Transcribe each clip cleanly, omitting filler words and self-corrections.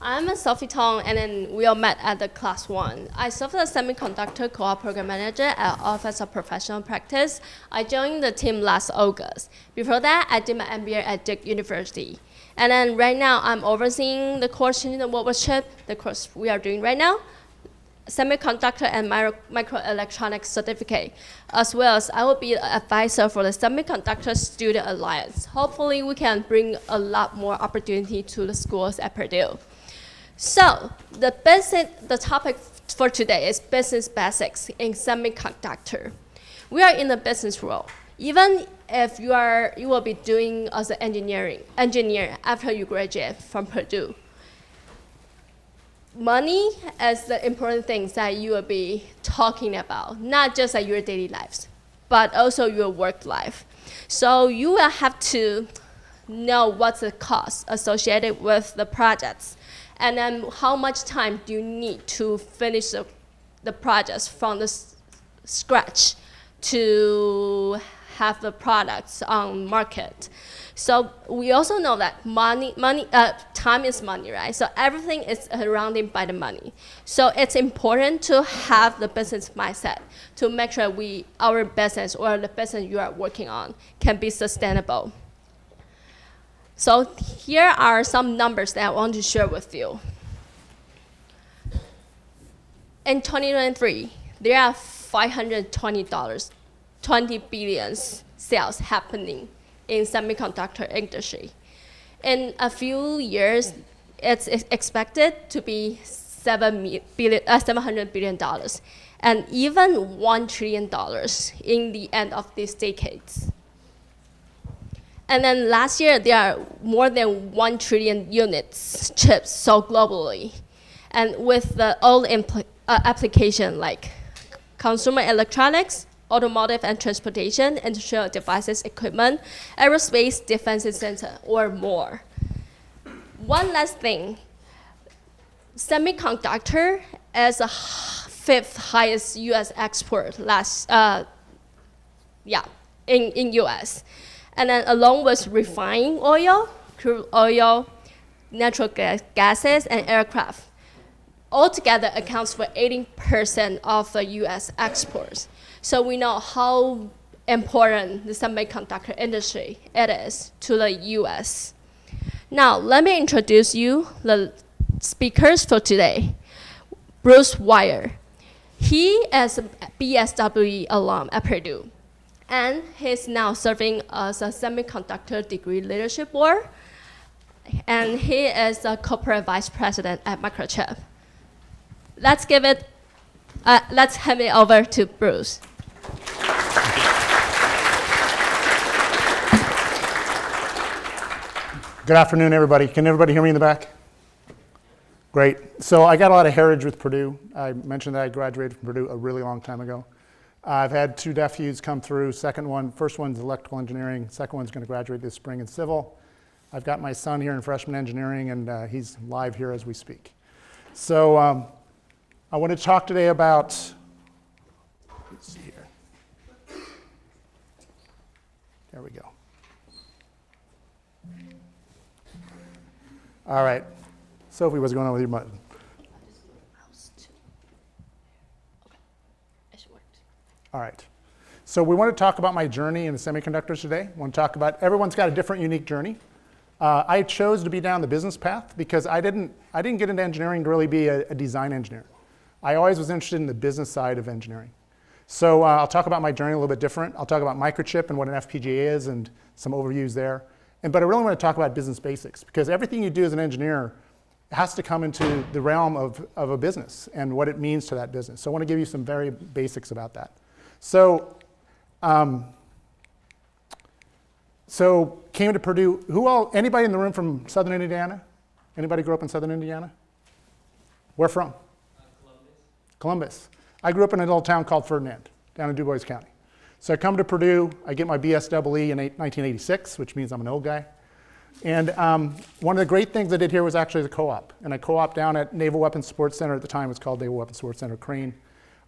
I'm Sophie Tong, and then we all met at the class 1. I served as semiconductor co-op program manager at Office of Professional Practice. I joined the team last August. Before that, I did my MBA at Duke University. And then right now, I'm overseeing the course in the mobile chip, the course we are doing right now, semiconductor and microelectronics certificate, as well as I will be an advisor for the Semiconductor Student Alliance. Hopefully, we can bring a lot more opportunity to the schools at Purdue. So the topic for today is business basics in semiconductor. We are in the business world. Even if you will be doing as an engineer after you graduate from Purdue. Money is the important things that you will be talking about, not just at your daily lives, but also your work life. So you will have to know what's the cost associated with the projects, and then how much time do you need to finish the projects from the scratch to have the products on market. So we also know that time is money, right? So everything is surrounded by the money. So it's important to have the business mindset to make sure our business or the business you are working on can be sustainable. So here are some numbers that I want to share with you. In 2023, there are $20 billion sales happening in semiconductor industry. In a few years, it's expected to be $700 billion, and even $1 trillion in the end of these decades. And then last year, there are more than 1 trillion units chips sold globally. And with all application like consumer electronics, automotive and transportation, industrial devices, equipment, aerospace, defense center, or more. One last thing, semiconductor is the 5th highest U.S. export in U.S. And then along with refined oil, crude oil, natural gases, and aircraft, altogether accounts for 80% of the U.S. exports. So we know how important the semiconductor industry it is to the U.S. Now, let me introduce you the speakers for today. Bruce Wire. He is a BSW alum at Purdue, and he's now serving as a semiconductor degree leadership board, and he is a corporate vice president at Microchip. Let's hand it over to Bruce. Good afternoon, everybody. Can everybody hear me in the back? Great. So I got a lot of heritage with Purdue. I mentioned that I graduated from Purdue a really long time ago. I've had 2 nephews come through. First one's electrical engineering. Second one's going to graduate this spring in civil. I've got my son here in freshman engineering, and he's live here as we speak. So I want to talk today about, let's see here. There we go. All right. Sophie, what's going on with your button? All right. So we want to talk about my journey in the semiconductors today. I want to talk about, everyone's got a different, unique journey. I chose to be down the business path because I didn't get into engineering to really be a design engineer. I always was interested in the business side of engineering. So I'll talk about my journey a little bit different. I'll talk about microchip and what an FPGA is and some overviews there. But I really want to talk about business basics because everything you do as an engineer has to come into the realm of a business and what it means to that business. So I want to give you some very basics about that. So came to Purdue. Anybody in the room from Southern Indiana? Anybody grew up in Southern Indiana? Where from? Columbus. I grew up in a little town called Ferdinand, down in DuBois County. So I come to Purdue, I get my BSEE in 1986, which means I'm an old guy. And one of the great things I did here was actually the co-op. And I co-op down at Naval Weapons Sports Center. At the time, it was called Naval Weapons Sports Center, Crane.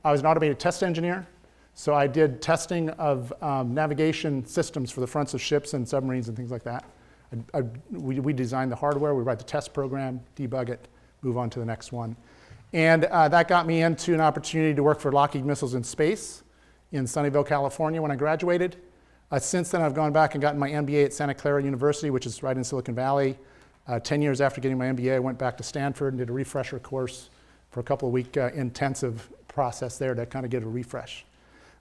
I was an automated test engineer. So I did testing of navigation systems for the fronts of ships and submarines and things like that. We designed the hardware, we write the test program, debug it, move on to the next one. And that got me into an opportunity to work for Lockheed Missiles in Space in Sunnyvale, California when I graduated. Since then, I've gone back and gotten my MBA at Santa Clara University, which is right in Silicon Valley. 10 years after getting my MBA, I went back to Stanford and did a refresher course for a couple of week intensive process there to kind of get a refresh.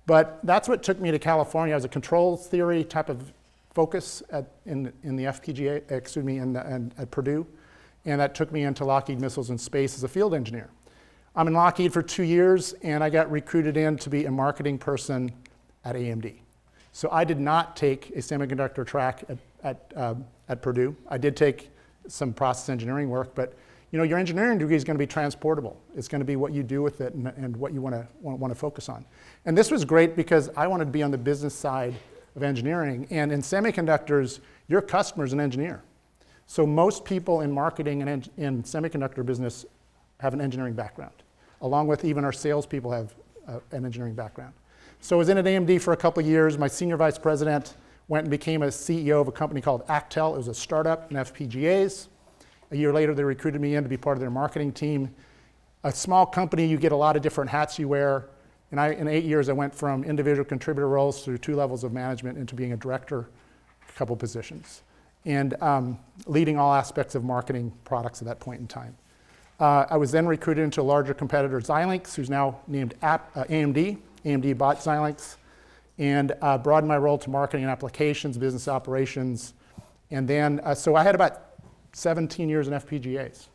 But that's what took me to California. I was a controls theory type of focus in the FPGA, at Purdue. And that took me into Lockheed Missiles in Space as a field engineer. I'm in Lockheed for 2 years, and I got recruited in to be a marketing person at AMD. So I did not take a semiconductor track at Purdue. I did take some process engineering work, but your engineering degree is going to be transportable. It's going to be what you do with it and what you want to focus on. And this was great because I wanted to be on the business side of engineering. And in semiconductors, your customer is an engineer. So most people in marketing and in semiconductor business have an engineering background, along with even our salespeople have an engineering background. So I was in at AMD for a couple of years. My senior vice president went and became a CEO of a company called Actel. It was a startup in FPGAs. A year later, they recruited me in to be part of their marketing team. A small company, you get a lot of different hats you wear. And in 8 years, I went from individual contributor roles through 2 levels of management into being a director, a couple positions, and leading all aspects of marketing products at that point in time. I was then recruited into a larger competitor, Xilinx, who's now named AMD. AMD bought Xilinx, and broadened my role to marketing and applications, business operations. And then, so I had about 17 years in FPGAs,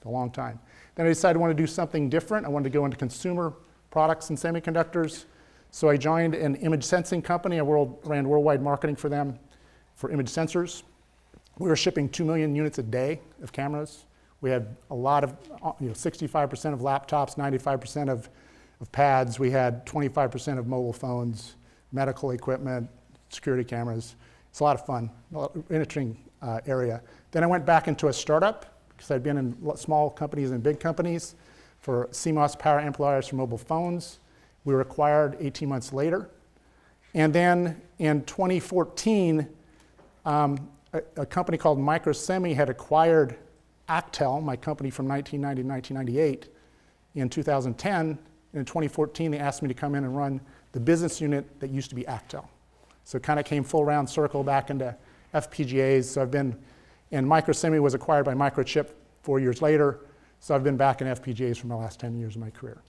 a long time. Then I decided I wanted to do something different. I wanted to go into consumer products and semiconductors. So I joined an image sensing company. I ran worldwide marketing for them for image sensors. We were shipping 2 million units a day of cameras. We had a lot of, 65% of laptops, 95% of pads. We had 25% of mobile phones, medical equipment, security cameras. It's a lot of fun, interesting area. Then I went back into a startup because I'd been in small companies and big companies for CMOS power amplifiers for mobile phones. We were acquired 18 months later. And then in 2014, a company called Microsemi had acquired Actel, my company from 1990 to 1998, in 2010. And in 2014, they asked me to come in and run the business unit that used to be Actel. So it kind of came full round circle back into FPGAs. So and Microsemi was acquired by Microchip 4 years later. So I've been back in FPGAs for the last 10 years of my career.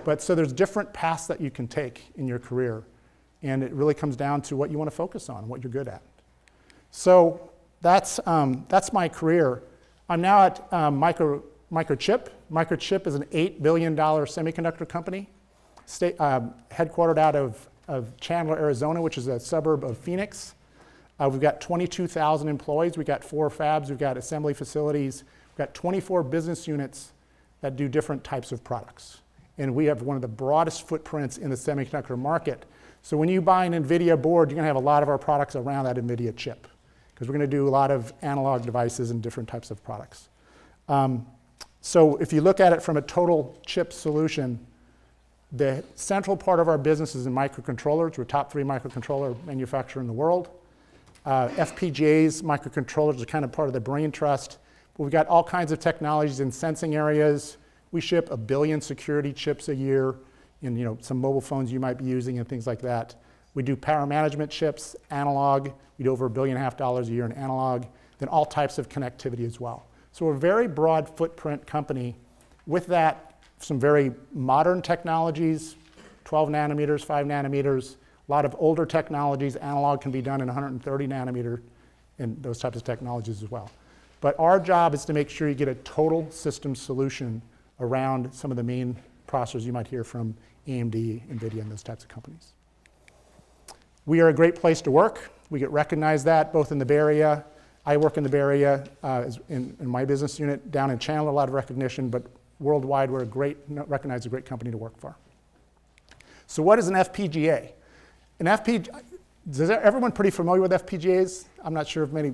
But so there's different paths that you can take in your career. And it really comes down to what you want to focus on, what you're good at. So that's my career. I'm now at Microchip. Microchip is an $8 billion semiconductor company, headquartered out of Chandler, Arizona, which is a suburb of Phoenix. We've got 22,000 employees. We've got 4 fabs. We've got assembly facilities. We've got 24 business units that do different types of products. And we have one of the broadest footprints in the semiconductor market. So when you buy an NVIDIA board, you're going to have a lot of our products around that NVIDIA chip, because we're going to do a lot of analog devices and different types of products. So if you look at it from a total chip solution, the central part of our business is in microcontrollers. We're top 3 microcontroller manufacturer in the world. FPGAs, microcontrollers are kind of part of the brain trust. But we've got all kinds of technologies in sensing areas. We ship 1 billion security chips a year in some mobile phones you might be using and things like that. We do power management chips, analog. We do over $1.5 billion a year in analog. Then all types of connectivity as well. So we're a very broad footprint company. With that, some very modern technologies, 12 nanometers, 5 nanometers, a lot of older technologies. Analog can be done in 130 nanometer and those types of technologies as well. But our job is to make sure you get a total system solution around some of the main processors you might hear from AMD, NVIDIA, and those types of companies. We are a great place to work. We get recognized that both in the Bay Area. I work in the Bay Area in my business unit. Down in Chandler, a lot of recognition, but worldwide, we're recognized a great company to work for. So what is an FPGA? Is everyone pretty familiar with FPGAs? I'm not sure if many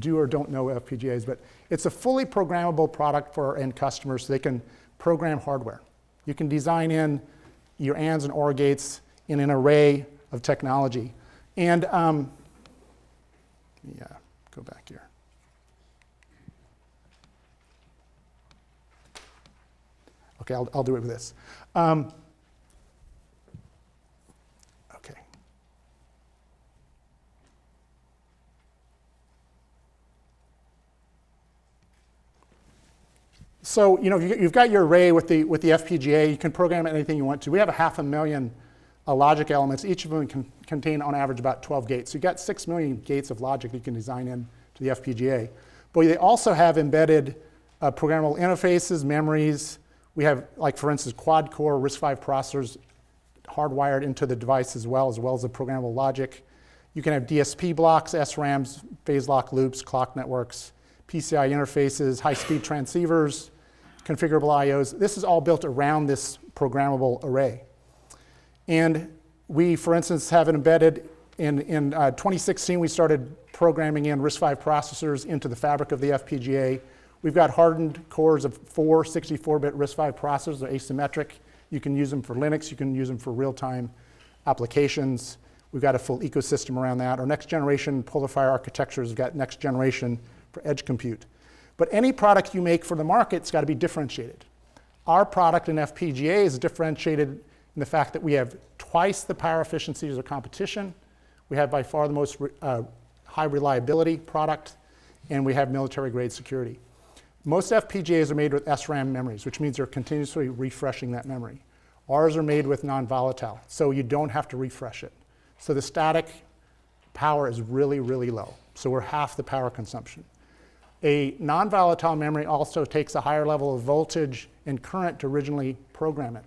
do or don't know FPGAs, but it's a fully programmable product for our end customers so they can program hardware. You can design in your ANDs and OR gates in an array of technology. And go back here. Okay, I'll do it with this. Okay. So, you've got your array with the FPGA. You can program it anything you want to. We have 500,000 logic elements. Each of them can contain, on average, about 12 gates. So you've got 6 million gates of logic that you can design in to the FPGA. But they also have embedded programmable interfaces, memories. We have, like, for instance, quad-core RISC-V processors hardwired into the device as well as the programmable logic. You can have DSP blocks, SRAMs, phase lock loops, clock networks, PCI interfaces, high-speed transceivers, configurable IOs. This is all built around this programmable array. And we, for instance, have it embedded in 2016, we started programming in RISC-V processors into the fabric of the FPGA. We've got hardened cores of 4 64-bit RISC-V processors. They're asymmetric. You can use them for Linux. You can use them for real-time applications. We've got a full ecosystem around that. Our next generation PolarFire architectures have got next generation for edge compute. But any product you make for the market's got to be differentiated. Our product in FPGA is differentiated in the fact that we have twice the power efficiency as our competition. We have by far the most high reliability product, and we have military-grade security. Most FPGAs are made with SRAM memories, which means they're continuously refreshing that memory. Ours are made with non-volatile, so you don't have to refresh it. So the static power is really, really low. So we're half the power consumption. A non-volatile memory also takes a higher level of voltage and current to originally program it.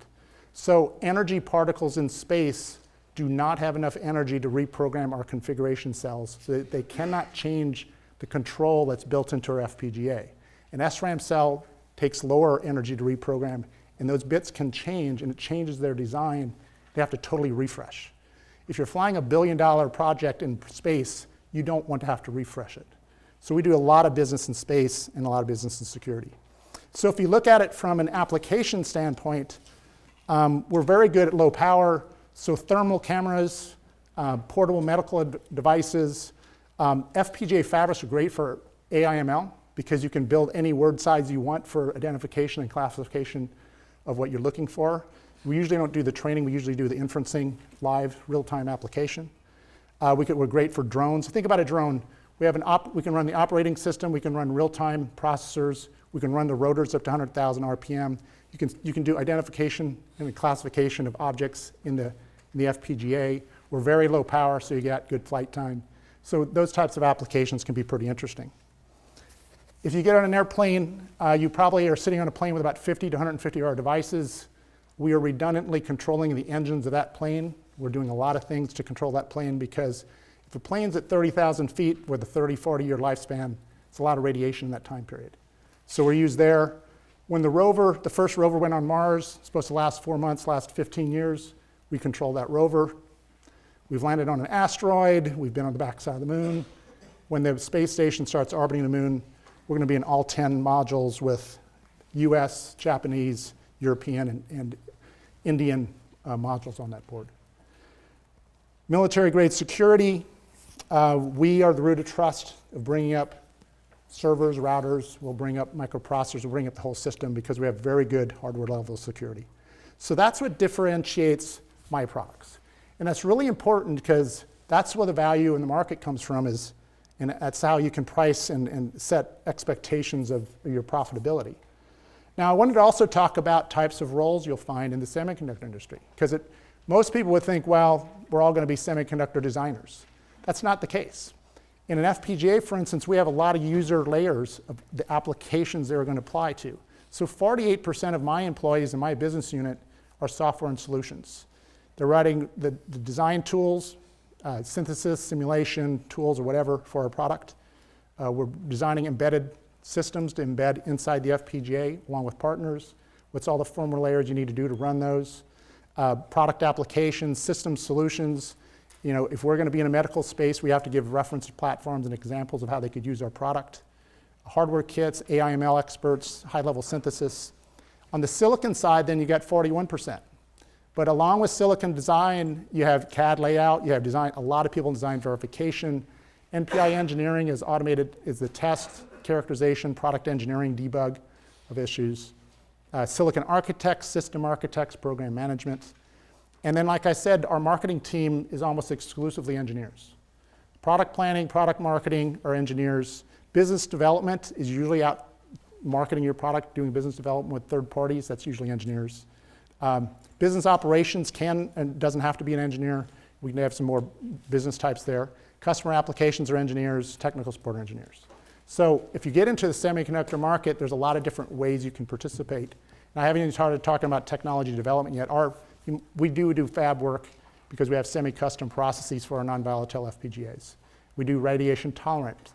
So energy particles in space do not have enough energy to reprogram our configuration cells, so that they cannot change the control that's built into our FPGA. An SRAM cell takes lower energy to reprogram, and those bits can change, and it changes their design. They have to totally refresh. If you're flying $1 billion project in space, you don't want to have to refresh it. So we do a lot of business in space and a lot of business in security. So if you look at it from an application standpoint, we're very good at low power. So thermal cameras, portable medical devices. FPGA fabrics are great for AI/ML because you can build any word size you want for identification and classification of what you're looking for. We usually don't do the training. We usually do the inferencing, live, real-time application. We're great for drones. Think about a drone. We can run the operating system. We can run real-time processors. We can run the rotors up to 100,000 RPM. You can do identification and the classification of objects in the FPGA. We're very low power, so you get good flight time. So those types of applications can be pretty interesting. If you get on an airplane, you probably are sitting on a plane with about 50 to 150 of our devices. We are redundantly controlling the engines of that plane. We're doing a lot of things to control that plane because if a plane's at 30,000 feet with a 30, 40-year lifespan, it's a lot of radiation in that time period. So we're used there. When the first rover went on Mars, it's supposed to last 4 months, last 15 years, we control that rover. We've landed on an asteroid. We've been on the backside of the moon. When the space station starts orbiting the moon, we're going to be in all 10 modules with US, Japanese, European, and Indian modules on that board. Military-grade security. We are the root of trust of bringing up servers, routers. We'll bring up microprocessors. We'll bring up the whole system because we have very good hardware level security. So that's what differentiates my products. And that's really important because that's where the value in the market comes from, and that's how you can price and set expectations of your profitability. Now, I wanted to also talk about types of roles you'll find in the semiconductor industry, because most people would think, well, we're all going to be semiconductor designers. That's not the case. In an FPGA, for instance, we have a lot of user layers of the applications they're going to apply to. So 48% of my employees in my business unit are software and solutions. They're writing the design tools, synthesis, simulation tools, or whatever for our product. We're designing embedded systems to embed inside the FPGA along with partners. What's all the firmware layers you need to do to run those? Product applications, system solutions. If we're going to be in a medical space, we have to give reference platforms and examples of how they could use our product. Hardware kits, AI/ML experts, high-level synthesis. On the silicon side, then you got 41%. But along with silicon design, you have CAD layout, you have design, a lot of people in design verification. NPI engineering is automated, is the test, characterization, product engineering, debug of issues. silicon architects, system architects, program management. And then, like I said, our marketing team is almost exclusively engineers. Product planning, product marketing are engineers. Business development is usually out marketing your product, doing business development with third parties. That's usually engineers. Business operations can and doesn't have to be an engineer. We can have some more business types there. Customer applications are engineers, technical support engineers. So if you get into the semiconductor market, there's a lot of different ways you can participate. And I haven't even started talking about technology development yet. We do fab work because we have semi-custom processes for our non-volatile FPGAs. We do radiation tolerant.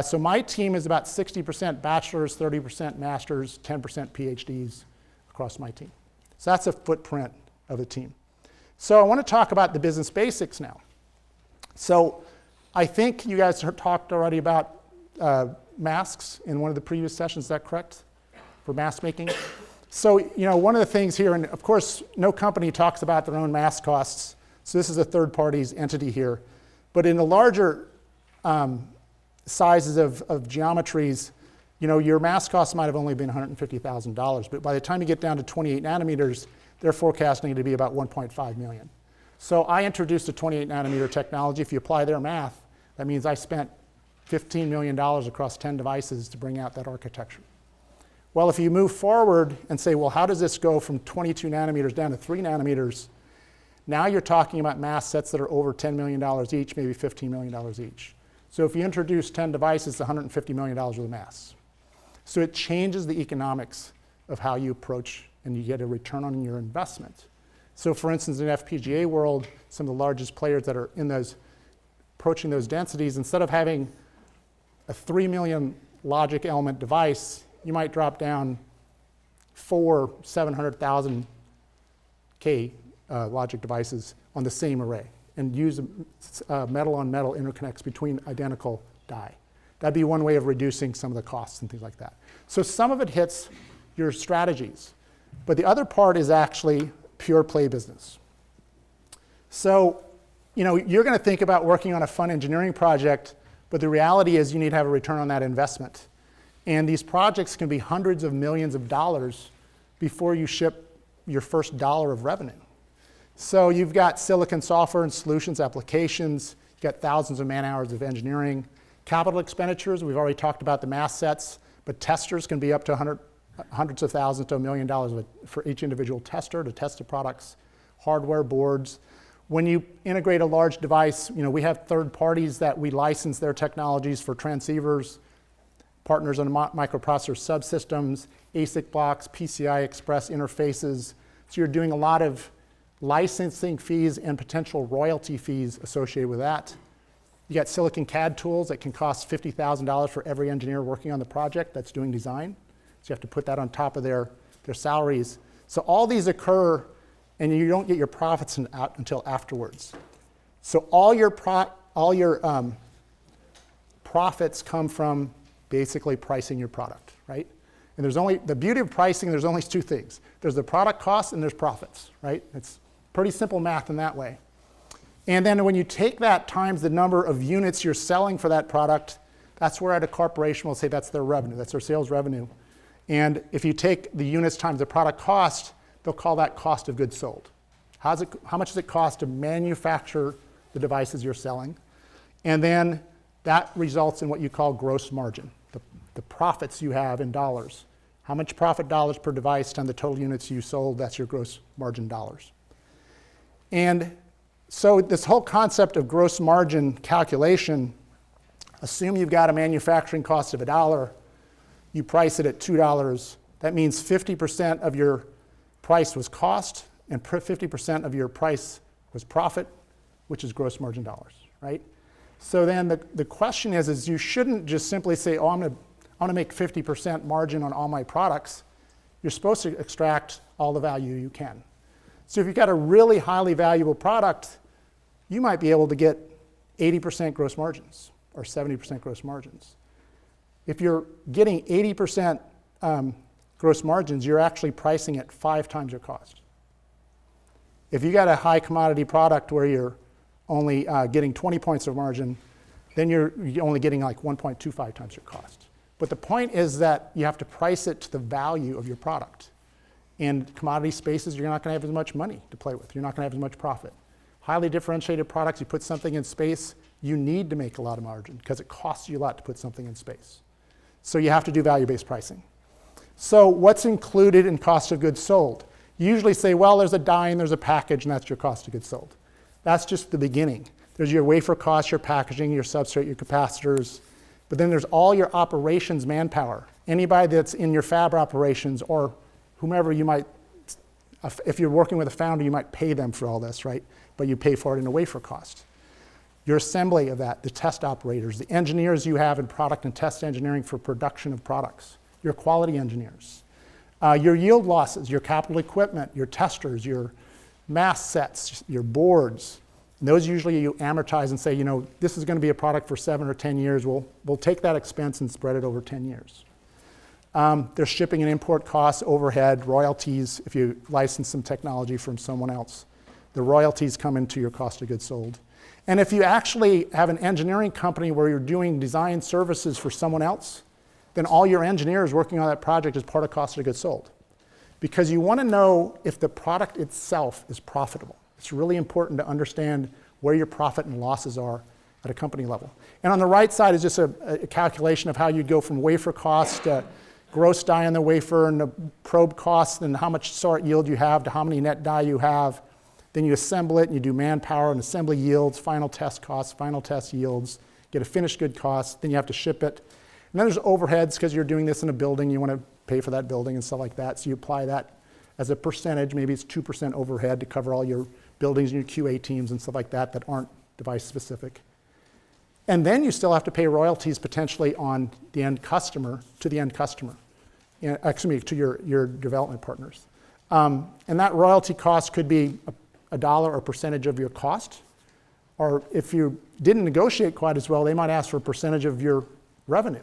So my team is about 60% bachelors, 30% masters, 10% PhDs across my team. So that's a footprint of the team. So I want to talk about the business basics now. So I think you guys talked already about masks in one of the previous sessions. Is that correct? For mask making? So, one of the things here, and of course, no company talks about their own mask costs. So this is a third party's entity here. But in the larger sizes of geometries, your mask costs might have only been $150,000. But by the time you get down to 28 nanometers, they're forecasting it to be about 1.5 million. So I introduced a 28 nanometer technology. If you apply their math, that means I spent $15 million across 10 devices to bring out that architecture. Well, if you move forward and say, well, how does this go from 22 nanometers down to 3 nanometers? Now you're talking about mask sets that are over $10 million each, maybe $15 million each. So if you introduce 10 devices, it's $150 million worth of masks. So it changes the economics of how you approach and you get a return on your investment. So for instance, in the FPGA world, some of the largest players that are in those, approaching those densities, instead of having a 3 million logic element device, you might drop down 4 700,000 K logic devices on the same array and use metal on metal interconnects between identical die. That'd be one way of reducing some of the costs and things like that. So some of it hits your strategies, but the other part is actually pure play business. So, you're going to think about working on a fun engineering project, but the reality is you need to have a return on that investment. And these projects can be hundreds of millions of dollars before you ship your first dollar of revenue. So you've got silicon software and solutions applications, you've got thousands of man hours of engineering. Capital expenditures, we've already talked about the mask sets, but testers can be up to hundreds of thousands to $1 million for each individual tester to test the products. Hardware boards. When you integrate a large device, we have third parties that we license their technologies for transceivers, partners on microprocessor subsystems, ASIC blocks, PCI Express interfaces. So you're doing a lot of licensing fees and potential royalty fees associated with that. You got silicon CAD tools that can cost $50,000 for every engineer working on the project that's doing design. So you have to put that on top of their salaries. So all these occur, and you don't get your profits out until afterwards. So all your profits come from basically pricing your product, right? And there's only, the beauty of pricing, there's only two things. There's the product cost and there's profits, right? It's pretty simple math in that way. And then when you take that times the number of units you're selling for that product, that's where at a corporation will say that's their revenue, that's their sales revenue. And if you take the units times the product cost, they'll call that cost of goods sold. How much does it cost to manufacture the devices you're selling? And then that results in what you call gross margin, the profits you have in dollars. How much profit dollars per device times the total units you sold, that's your gross margin dollars. And so this whole concept of gross margin calculation, assume you've got a manufacturing cost of $1, you price it at $2, that means 50% of your price was cost and 50% of your price was profit, which is gross margin dollars, right? So then the question is you shouldn't just simply say, oh, I'm gonna make 50% margin on all my products. You're supposed to extract all the value you can. So if you've got a really highly valuable product, you might be able to get 80% gross margins or 70% gross margins. If you're getting 80% gross margins, you're actually pricing at 5 times your cost. If you got a high commodity product where you're only getting 20 points of margin, then you're only getting like 1.25 times your cost. But the point is that you have to price it to the value of your product. In commodity spaces, you're not going to have as much money to play with. You're not going to have as much profit. Highly differentiated products, you put something in space, you need to make a lot of margin because it costs you a lot to put something in space. So you have to do value-based pricing. So what's included in cost of goods sold? You usually say, well, there's a die and there's a package, and that's your cost of goods sold. That's just the beginning. There's your wafer cost, your packaging, your substrate, your capacitors. But then there's all your operations manpower. Anybody that's in your fab operations or whomever you might, if you're working with a founder, you might pay them for all this, right? But you pay for it in a wafer cost. Your assembly of that, the test operators, the engineers you have in product and test engineering for production of products, your quality engineers, your yield losses, your capital equipment, your testers, your mask sets, your boards. And those usually you amortize and say, you know, this is going to be a product for 7 or 10 years. We'll take that expense and spread it over 10 years. There's shipping and import costs, overhead, royalties, if you license some technology from someone else. The royalties come into your cost of goods sold. And if you actually have an engineering company where you're doing design services for someone else, then all your engineers working on that project is part of cost of goods sold. Because you want to know if the product itself is profitable. It's really important to understand where your profit and losses are at a company level. And on the right side is just a calculation of how you go from wafer cost to gross die on the wafer and the probe costs and how much sort yield you have to how many net die you have. Then you assemble it and you do manpower and assembly yields, final test costs, final test yields, get a finished good cost, then you have to ship it. And then there's overheads because you're doing this in a building, you want to pay for that building and stuff like that. So you apply that as a percentage, maybe it's 2% overhead to cover all your buildings and your QA teams and stuff like that that aren't device specific. And then you still have to pay royalties potentially on the end customer, to the end customer. To your development partners. And that royalty cost could be a dollar or percentage of your cost. Or if you didn't negotiate quite as well, they might ask for a percentage of your revenue.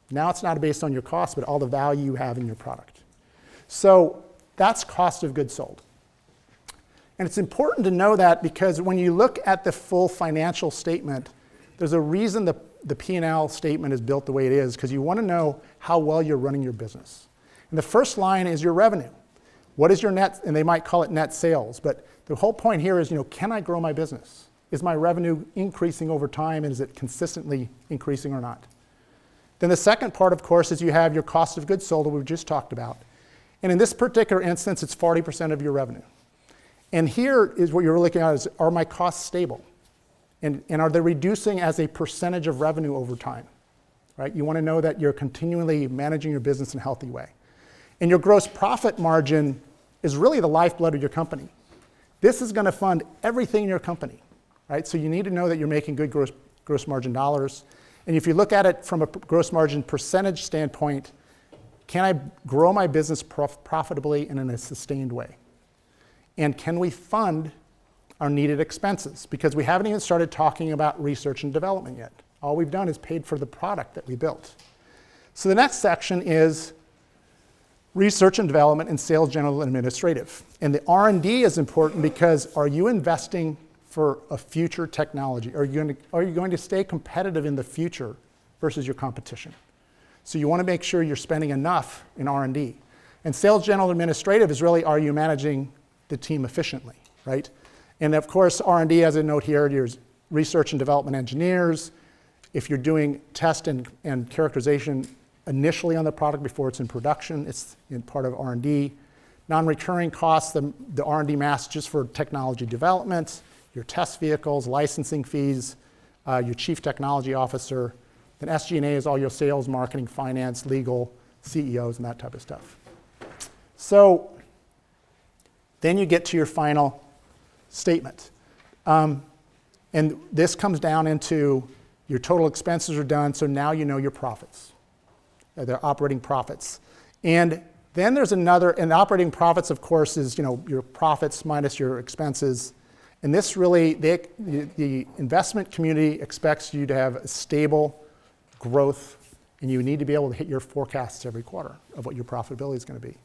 Now it's not based on your cost, but all the value you have in your product. So that's cost of goods sold. And it's important to know that because when you look at the full financial statement, there's a reason the P&L statement is built the way it is, because you want to know how well you're running your business. And the first line is your revenue. What is your net, and they might call it net sales, but the whole point here is, you know, can I grow my business? Is my revenue increasing over time, and is it consistently increasing or not? Then the second part, of course, is you have your cost of goods sold that we've just talked about. And in this particular instance, it's 40% of your revenue. And here is what you're looking at is, are my costs stable? And are they reducing as a percentage of revenue over time? Right? You want to know that you're continually managing your business in a healthy way. And your gross profit margin is really the lifeblood of your company. This is going to fund everything in your company. Right? So you need to know that you're making good gross margin dollars. And if you look at it from a gross margin percentage standpoint, can I grow my business profitably and in a sustained way? And can we fund our needed expenses? Because we haven't even started talking about research and development yet. All we've done is paid for the product that we built. So the next section is research and development and sales, general, and administrative. And the R&D is important because are you investing for a future technology? Are you going to stay competitive in the future versus your competition? So you want to make sure you're spending enough in R&D. And sales, general, and administrative is really, are you managing the team efficiently, right? And of course, R&D, as a note here, there's research and development engineers. If you're doing test and characterization initially on the product before it's in production, it's in part of R&D. Non-recurring costs, the R&D mask just for technology development, your test vehicles, licensing fees, your chief technology officer. Then SG&A is all your sales, marketing, finance, legal, CEOs, and that type of stuff. So then you get to your final statement. And this comes down into your total expenses are done, so now you know your profits. They're operating profits. And then there's another, and operating profits, of course, is your profits minus your expenses. And this really, the investment community expects you to have a stable growth, and you need to be able to hit your forecasts every quarter of what your profitability is going to be.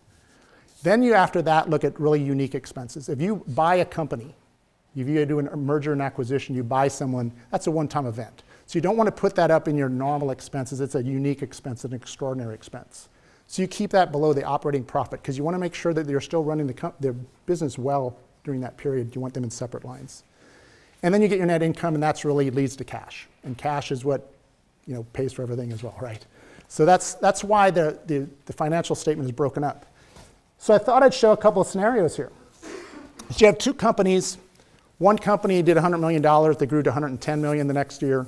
Then you, after that, look at really unique expenses. If you buy a company, if you do a merger and acquisition, you buy someone, that's a one-time event. So you don't want to put that up in your normal expenses. It's a unique expense, an extraordinary expense. So you keep that below the operating profit because you want to make sure that you're still running their business well during that period. You want them in separate lines. And then you get your net income, and that's really leads to cash. And cash is what pays for everything as well, right? So that's why the financial statement is broken up. So I thought I'd show a couple of scenarios here. So you have two companies. One company did $100 million. They grew to $110 million the next year.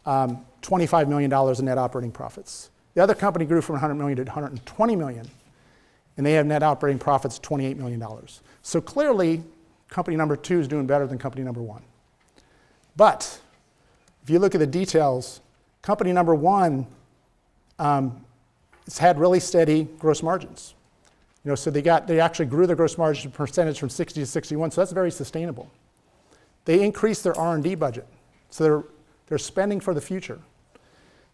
$25 million in net operating profits. The other company grew from $100 million to $120 million, and they have net operating profits of $28 million. So clearly, company number 2 is doing better than company number 1. But if you look at the details, company number 1 has had really steady gross margins. So they actually grew their gross margin percentage from 60 to 61, so that's very sustainable. They increased their R&D budget, so they're spending for the future.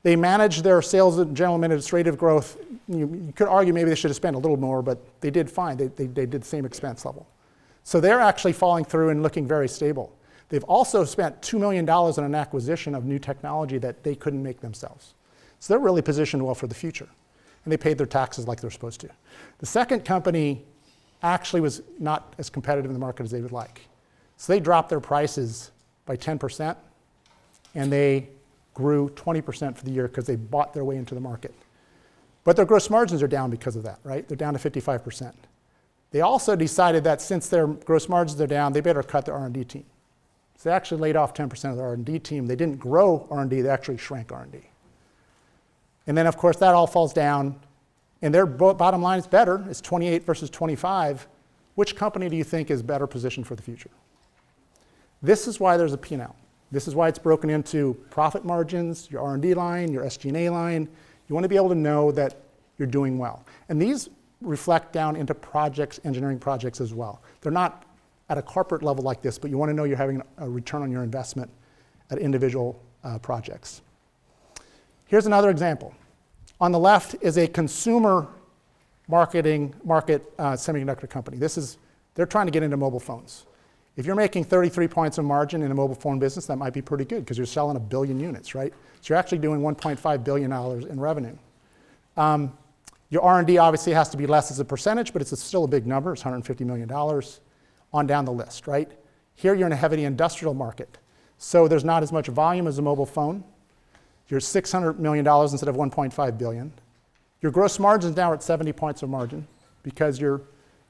They managed their sales and general administrative growth. You could argue maybe they should have spent a little more, but they did fine. They did the same expense level. So they're actually falling through and looking very stable. They've also spent $2 million on an acquisition of new technology that they couldn't make themselves. So they're really positioned well for the future. And they paid their taxes like they're supposed to. The second company actually was not as competitive in the market as they would like. So they dropped their prices by 10%, and they grew 20% for the year because they bought their way into the market. But their gross margins are down because of that, right? They're down to 55%. They also decided that since their gross margins are down, they better cut their R&D team. So they actually laid off 10% of their R&D team. They didn't grow R&D, they actually shrank R&D. And then, of course, that all falls down, and their bottom line is better. It's 28 versus 25. Which company do you think is better positioned for the future? This is why there's a P&L. This is why it's broken into profit margins, your R&D line, your SG&A line. You want to be able to know that you're doing well. And these reflect down into projects, engineering projects as well. They're not at a corporate level like this, but you want to know you're having a return on your investment at individual projects. Here's another example. On the left is a consumer market semiconductor company. They're trying to get into mobile phones. If you're making 33 points of margin in a mobile phone business, that might be pretty good because you're selling 1 billion units, right? So you're actually doing $1.5 billion in revenue. Your R&D obviously has to be less as a percentage, but it's still a big number. It's $150 million on down the list, right? Here you're in a heavy industrial market. So there's not as much volume as a mobile phone. You're $600 million instead of $1.5 billion. Your gross margins now are at 70 points of margin because you're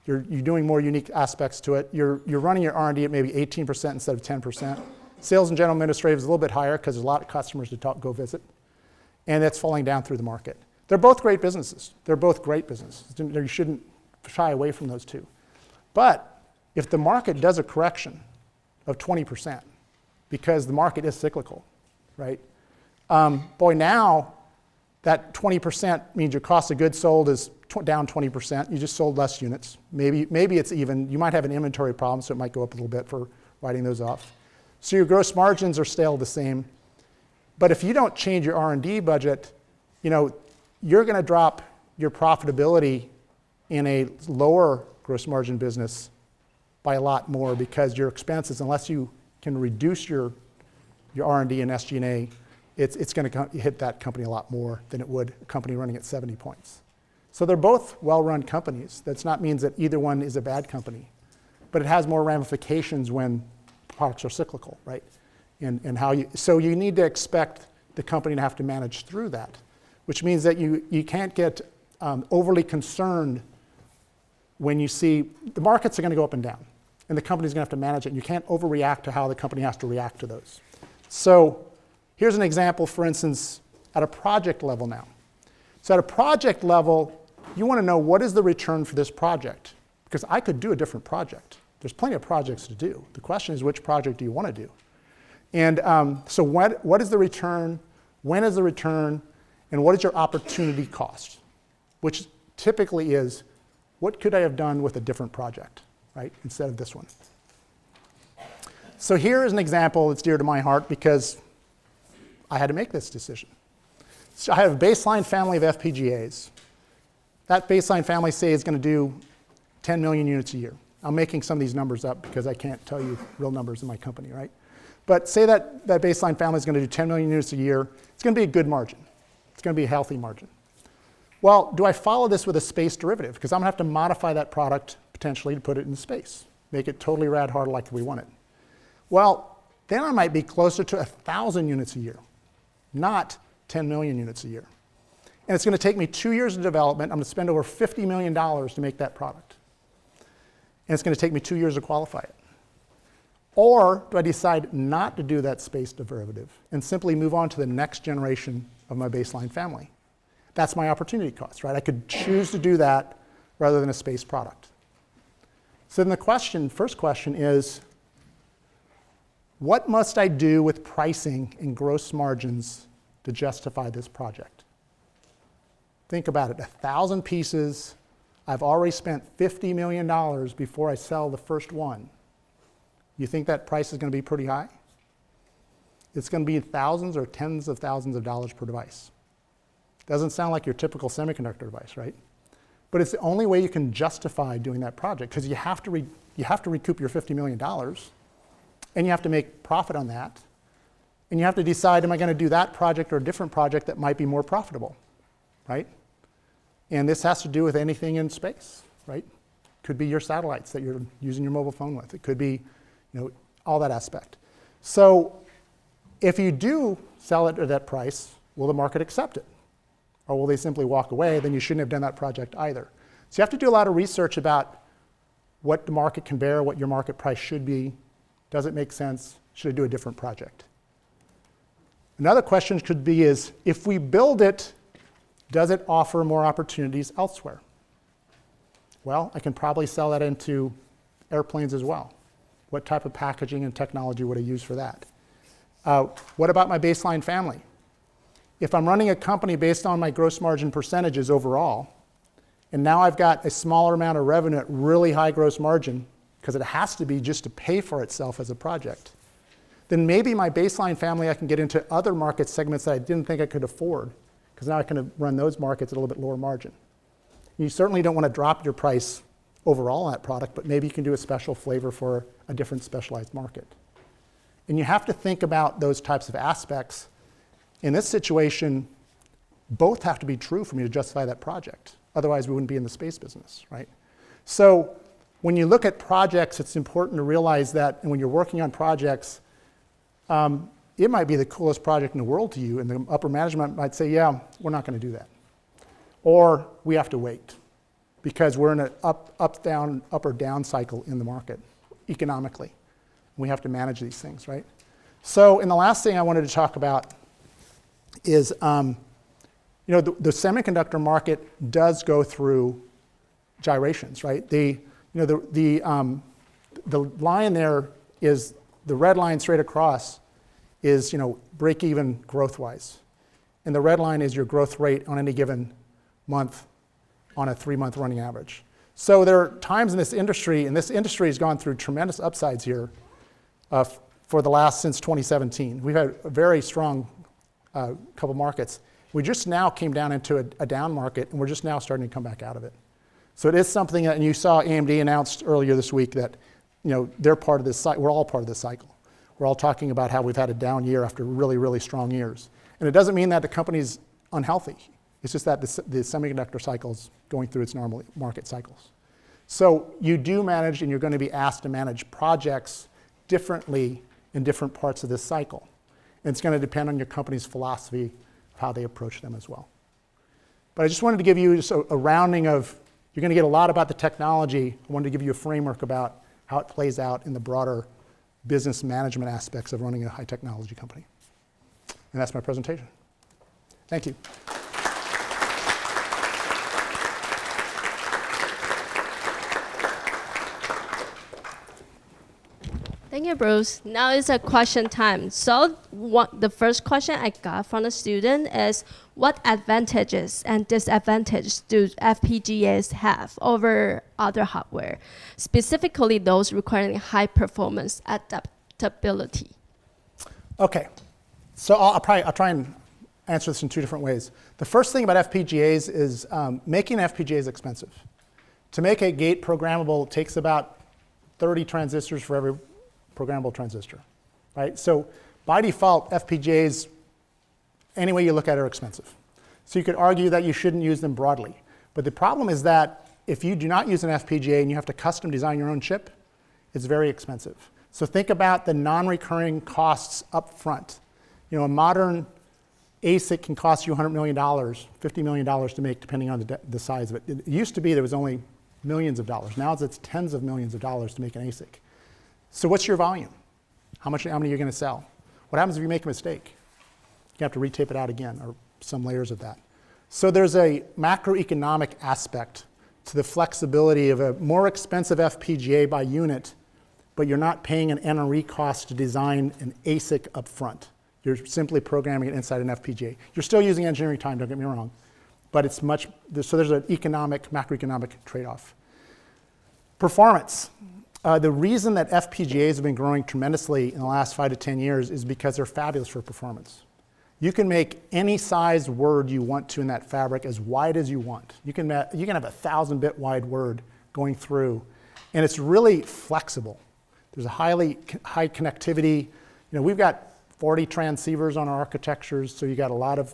doing more unique aspects to it. You're running your R&D at maybe 18% instead of 10%. Sales and general administrative is a little bit higher because there's a lot of customers to go visit. And that's falling down through the market. They're both great businesses. They're both great businesses. You shouldn't shy away from those two. But if the market does a correction of 20%, because the market is cyclical, right? Now that 20% means your cost of goods sold is down 20%. You just sold less units. Maybe it's even. You might have an inventory problem, so it might go up a little bit for writing those off. So your gross margins are still the same. But if you don't change your R&D budget, you're going to drop your profitability in a lower gross margin business by a lot more because your expenses, unless you can reduce your R&D and SG&A, it's going to hit that company a lot more than it would a company running at 70 points. So they're both well-run companies. That's not means that either one is a bad company, but it has more ramifications when products are cyclical, right? So you need to expect the company to have to manage through that, which means that you can't get overly concerned when you see the markets are going to go up and down, and the company's going to have to manage it, and you can't overreact to how the company has to react to those. So here's an example, for instance, at a project level now. So at a project level, you want to know what is the return for this project, because I could do a different project. There's plenty of projects to do. The question is, which project do you want to do? And so what is the return? When is the return? And what is your opportunity cost? Which typically is, what could I have done with a different project, right, instead of this one? So here is an example that's dear to my heart because I had to make this decision. So I have a baseline family of FPGAs. That baseline family, say, is going to do 10 million units a year. I'm making some of these numbers up because I can't tell you real numbers in my company, right? But say that baseline family is going to do 10 million units a year. It's going to be a good margin. It's going to be a healthy margin. Well, do I follow this with a space derivative? Because I'm going to have to modify that product potentially to put it in space, make it totally rad hard like we want it. Well, then I might be closer to 1,000 units a year, not 10 million units a year. And it's going to take me 2 years of development. I'm going to spend over $50 million to make that product. And it's going to take me 2 years to qualify it. Or do I decide not to do that space derivative and simply move on to the next generation of my baseline family? That's my opportunity cost, right? I could choose to do that rather than a space product. So then the first question is, what must I do with pricing and gross margins to justify this project? Think about it, 1,000 pieces. I've already spent $50 million before I sell the first one. You think that price is going to be pretty high? It's going to be thousands or tens of thousands of dollars per device. Doesn't sound like your typical semiconductor device, right? But it's the only way you can justify doing that project, because you have to recoup your $50 million, and you have to make profit on that, and you have to decide, am I going to do that project or a different project that might be more profitable, right? And this has to do with anything in space, right? Could be your satellites that you're using your mobile phone with. It could be, all that aspect. So if you do sell it at that price, will the market accept it? Or will they simply walk away? Then you shouldn't have done that project either. So you have to do a lot of research about what the market can bear, what your market price should be. Does it make sense? Should I do a different project? Another question could be is, if we build it, does it offer more opportunities elsewhere? Well, I can probably sell that into airplanes as well. What type of packaging and technology would I use for that? What about my baseline family? If I'm running a company based on my gross margin percentages overall, and now I've got a smaller amount of revenue at really high gross margin, because it has to be just to pay for itself as a project, then maybe my baseline family, I can get into other market segments that I didn't think I could afford, because now I can run those markets at a little bit lower margin. You certainly don't want to drop your price overall on that product, but maybe you can do a special flavor for a different specialized market. And you have to think about those types of aspects. In this situation, both have to be true for me to justify that project. Otherwise, we wouldn't be in the space business, right? So when you look at projects, it's important to realize that when you're working on projects, it might be the coolest project in the world to you, and the upper management might say, yeah, we're not going to do that. Or we have to wait, because we're in an up or down cycle in the market economically. We have to manage these things, right? So, and the last thing I wanted to talk about is, the semiconductor market does go through gyrations, right? The line there is, the red line straight across is, break even growth-wise. And the red line is your growth rate on any given month on a 3-month running average. So there are times in this industry, and this industry has gone through tremendous upsides here for the last, since 2017. We've had a very strong couple markets. We just now came down into a down market, and we're just now starting to come back out of it. So it is something that, and you saw AMD announced earlier this week that, they're part of this cycle. We're all part of this cycle. We're all talking about how we've had a down year after really, really strong years. And it doesn't mean that the company's unhealthy. It's just that the semiconductor cycle is going through its normal market cycles. So you do manage, and you're going to be asked to manage projects differently in different parts of this cycle. And it's going to depend on your company's philosophy of how they approach them as well. But I just wanted to give you just a rounding of, you're going to get a lot about the technology. I wanted to give you a framework about how it plays out in the broader business management aspects of running a high technology company. And that's my presentation. Thank you. Thank you, Bruce. Now it's a question time. So the first question I got from the student is, what advantages and disadvantages do FPGAs have over other hardware, specifically those requiring high performance adaptability? Okay, so I'll try and answer this in 2 different ways. The first thing about FPGAs is making FPGAs is expensive. To make a gate programmable takes about 30 transistors for every programmable transistor, right? So by default, FPGAs, any way you look at it, are expensive. So you could argue that you shouldn't use them broadly. But the problem is that if you do not use an FPGA and you have to custom design your own chip, it's very expensive. So think about the non-recurring costs up front. You know, a modern ASIC can cost you $100 million, $50 million to make, depending on the size of it. It used to be there was only millions of dollars. Now it's tens of millions of dollars to make an ASIC. So what's your volume? How many are you going to sell? What happens if you make a mistake? You have to retape it out again, or some layers of that. So there's a macroeconomic aspect to the flexibility of a more expensive FPGA by unit, but you're not paying an NRE cost to design an ASIC up front. You're simply programming it inside an FPGA. You're still using engineering time, don't get me wrong, but it's much, so there's an macroeconomic trade-off. Performance. The reason that FPGAs have been growing tremendously in the last 5 to 10 years is because they're fabulous for performance. You can make any size word you want to in that fabric as wide as you want. You can have a 1,000-bit wide word going through, and it's really flexible. There's a high connectivity. You know, we've got 40 transceivers on our architectures, so you got a lot of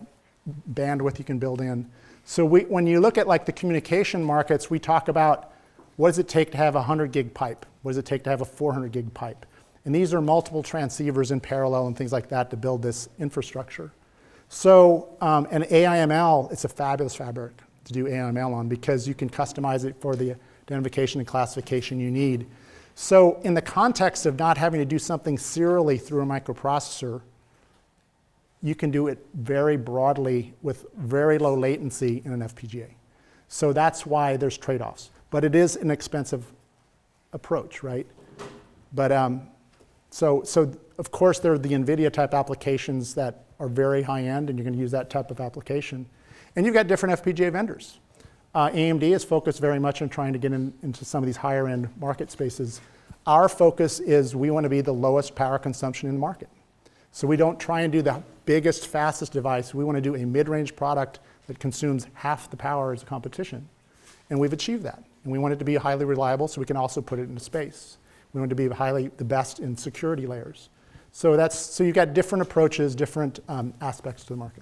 bandwidth you can build in. So when you look at like the communication markets, we talk about what does it take to have a 100 gig pipe? What does it take to have a 400 gig pipe? And these are multiple transceivers in parallel and things like that to build this infrastructure. So an AIML, it's a fabulous fabric to do AIML on because you can customize it for the identification and classification you need. So in the context of not having to do something serially through a microprocessor, you can do it very broadly with very low latency in an FPGA. So that's why there's trade-offs. But it is an expensive approach, right? But so of course there are the NVIDIA type applications that are very high-end, and you're going to use that type of application. And you've got different FPGA vendors. AMD is focused very much on trying to get into some of these higher-end market spaces. Our focus is we want to be the lowest power consumption in the market. So we don't try and do the biggest, fastest device. We want to do a mid-range product that consumes half the power as a competition. And we've achieved that. And we want it to be highly reliable so we can also put it into space. We want it to be the best in security layers. So you've got different approaches, different aspects to the market.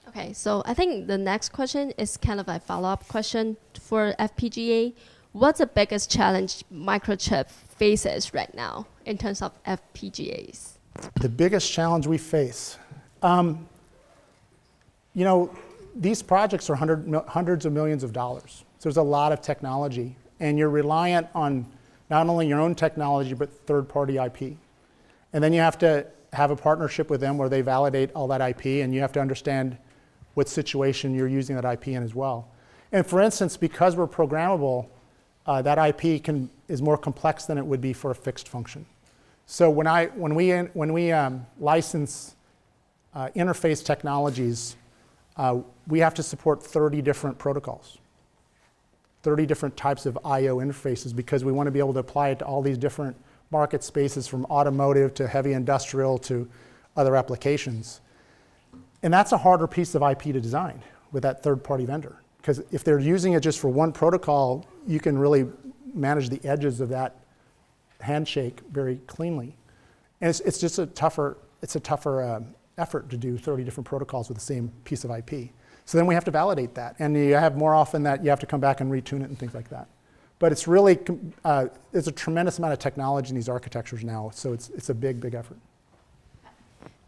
Okay, so I think the next question is kind of a follow-up question for FPGA. What's the biggest challenge Microchip faces right now in terms of FPGAs? The biggest challenge we face. You know, these projects are hundreds of millions of dollars. So there's a lot of technology, and you're reliant on not only your own technology, but third-party IP. And then you have to have a partnership with them where they validate all that IP, and you have to understand what situation you're using that IP in as well. And for instance, because we're programmable, that IP is more complex than it would be for a fixed function. So when we license interface technologies, we have to support 30 different protocols, 30 different types of I/O interfaces, because we want to be able to apply it to all these different market spaces, from automotive to heavy industrial to other applications. And that's a harder piece of IP to design with that third-party vendor, because if they're using it just for one protocol, you can really manage the edges of that handshake very cleanly. And it's just a tougher effort to do 30 different protocols with the same piece of IP. So then we have to validate that, and you have more often that you have to come back and retune it and things like that. But it's really, there's a tremendous amount of technology in these architectures now, so it's a big, big effort.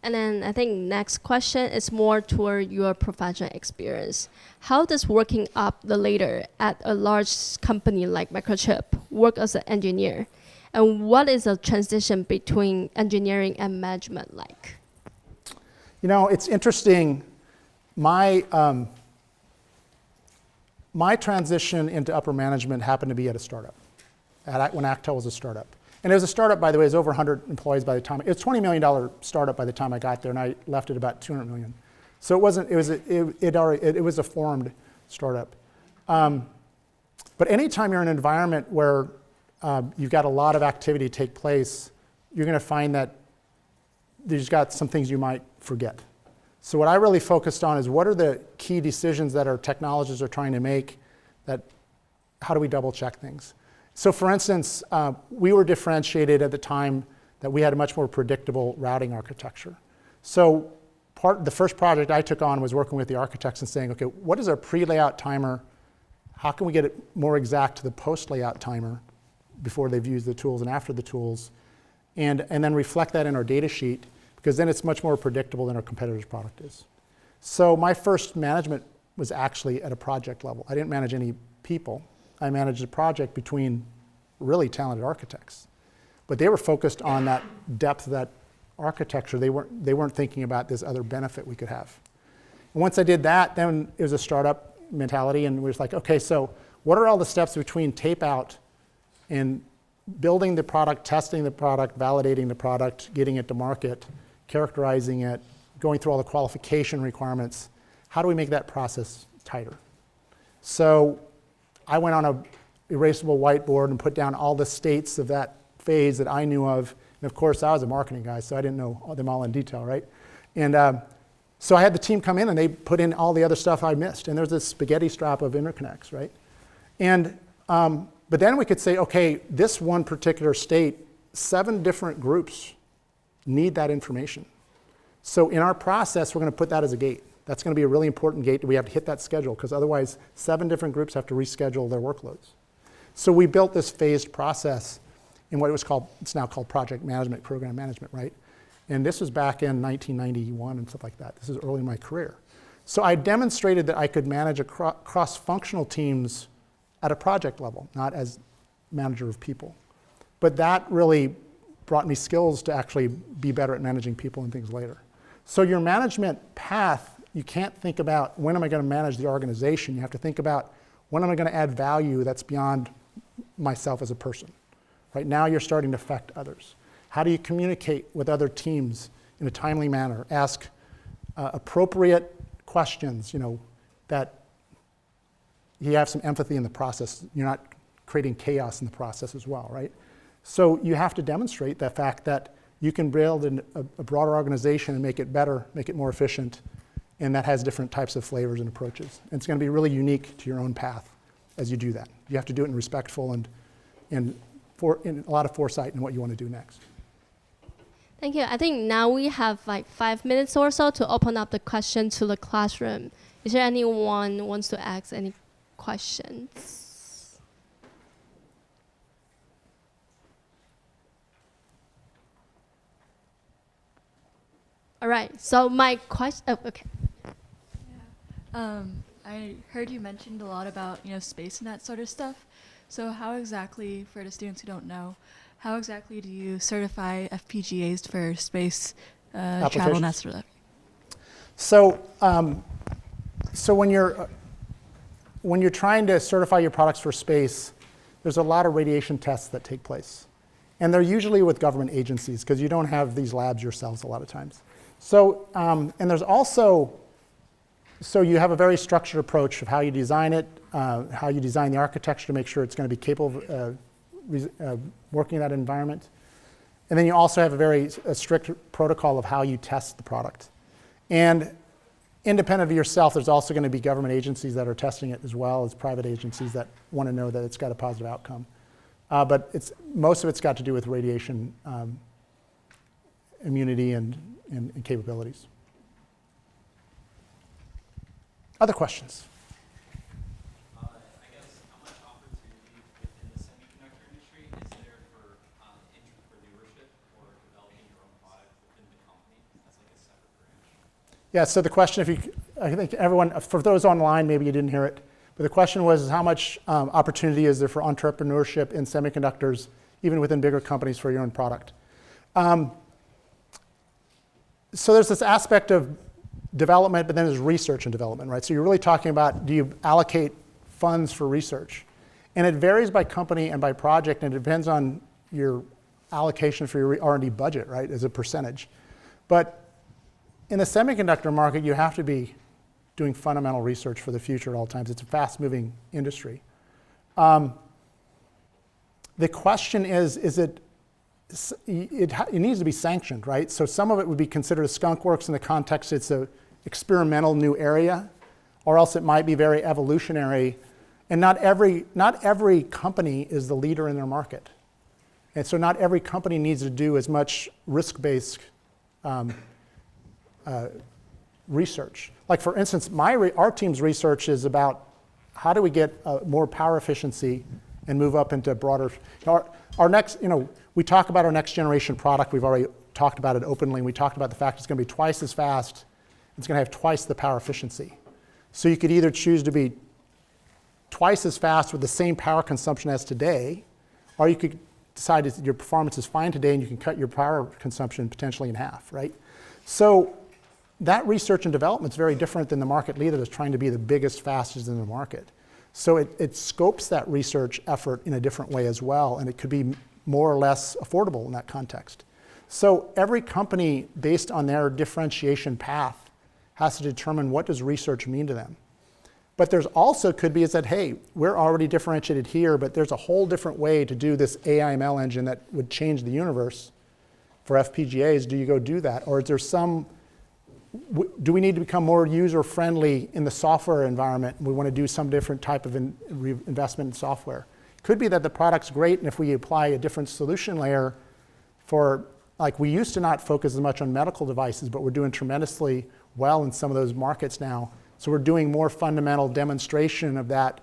And then I think next question is more toward your professional experience. How does working up the ladder at a large company like Microchip work as an engineer? And what is the transition between engineering and management like? You know, it's interesting. My transition into upper management happened to be at a startup, when Actel was a startup. And it was a startup, by the way. It was over 100 employees by the time. It was a $20 million startup by the time I got there, and I left at about $200 million. So it wasn't. It was a formed startup. But anytime you're in an environment where you've got a lot of activity take place, you're going to find that there's got some things you might forget. So what I really focused on is what are the key decisions that our technologists are trying to make. How do we double check things? So for instance, we were differentiated at the time that we had a much more predictable routing architecture. So the first project I took on was working with the architects and saying, okay, what is our pre-layout timer? How can we get it more exact to the post-layout timer before they've used the tools and after the tools? And then reflect that in our data sheet, because then it's much more predictable than our competitor's product is. So my first management was actually at a project level. I didn't manage any people. I managed a project between really talented architects. But they were focused on that depth of that architecture. They weren't thinking about this other benefit we could have. And once I did that, then it was a startup mentality, and we was like, okay, so what are all the steps between tape out and building the product, testing the product, validating the product, getting it to market, characterizing it, going through all the qualification requirements? How do we make that process tighter? So I went on a erasable whiteboard and put down all the states of that phase that I knew of. And of course, I was a marketing guy, so I didn't know them all in detail, right? And so I had the team come in, and they put in all the other stuff I missed. And there's this spaghetti strap of interconnects, right? And but then we could say, okay, this one particular state, 7 different groups need that information. So in our process, we're going to put that as a gate. That's going to be a really important gate. We have to hit that schedule, because otherwise 7 different groups have to reschedule their workloads. So we built this phased process in what it was called, it's now called project management, program management, right? And this was back in 1991 and stuff like that. This is early in my career. So I demonstrated that I could manage cross-functional teams at a project level, not as manager of people. But that really brought me skills to actually be better at managing people and things later. So your management path, you can't think about when am I going to manage the organization. You have to think about when am I going to add value that's beyond myself as a person. Right now you're starting to affect others. How do you communicate with other teams in a timely manner? Ask appropriate questions, that you have some empathy in the process. You're not creating chaos in the process as well, right? So you have to demonstrate the fact that you can build a broader organization and make it better, make it more efficient, and that has different types of flavors and approaches. And it's going to be really unique to your own path as you do that. You have to do it in respectful and in a lot of foresight in what you want to do next. Thank you. I think now we have like 5 minutes or so to open up the question to the classroom. Is there anyone who wants to ask any questions? All right, so my question, okay. Yeah. I heard you mentioned a lot about, space and that sort of stuff. So how exactly, for the students who don't know, how exactly do you certify FPGAs for space travel and that sort of stuff? So when you're trying to certify your products for space, there's a lot of radiation tests that take place. And they're usually with government agencies, because you don't have these labs yourselves a lot of times. So, and there's also, so you have a very structured approach of how you design it, how you design the architecture to make sure it's going to be capable of working in that environment. And then you also have a strict protocol of how you test the product. And independent of yourself, there's also going to be government agencies that are testing it, as well as private agencies that want to know that it's got a positive outcome. But most of it's got to do with radiation immunity and capabilities. Other questions? I guess how much opportunity within the semiconductor industry is there for entrepreneurship or developing your own product within the company as like a separate branch? Yeah, so the question, I think everyone, for those online, maybe you didn't hear it, but the question was how much opportunity is there for entrepreneurship in semiconductors, even within bigger companies, for your own product? So there's this aspect of development, but then there's research and development, right? So you're really talking about, do you allocate funds for research? And it varies by company and by project, and it depends on your allocation for your R&D budget, right, as a percentage. But in the semiconductor market, you have to be doing fundamental research for the future at all times. It's a fast-moving industry. The question is it needs to be sanctioned, right? So some of it would be considered a skunk works in the context it's an experimental new area, or else it might be very evolutionary. And not every company is the leader in their market. And so not every company needs to do as much risk-based research. Like for instance, our team's research is about how do we get more power efficiency and move up into broader, our next, we talk about our next generation product. We've already talked about it openly. We talked about the fact it's going to be twice as fast. It's going to have twice the power efficiency. So you could either choose to be twice as fast with the same power consumption as today, or you could decide that your performance is fine today and you can cut your power consumption potentially in half, right? So that research and development is very different than the market leader that's trying to be the biggest, fastest in the market. So it scopes that research effort in a different way as well, and it could be more or less affordable in that context. So every company, based on their differentiation path, has to determine what does research mean to them. But there's also could be is that, hey, we're already differentiated here, but there's a whole different way to do this AI/ML engine that would change the universe for FPGAs. Do you go do that? Or is there do we need to become more user-friendly in the software environment? We want to do some different type of investment in software. Could be that the product's great, and if we apply a different solution layer for, like we used to not focus as much on medical devices, but we're doing tremendously well in some of those markets now. So we're doing more fundamental demonstration of that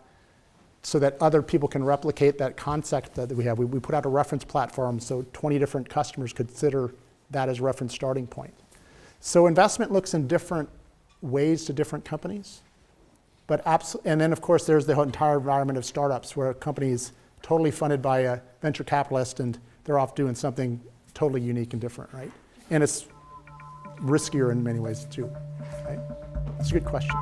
so that other people can replicate that concept that we have. We put out a reference platform so 20 different customers consider that as reference starting point. So investment looks in different ways to different companies. And then of course there's the entire environment of startups where a company is totally funded by a venture capitalist and they're off doing something totally unique and different, right? And it's riskier in many ways too, right? That's a good question.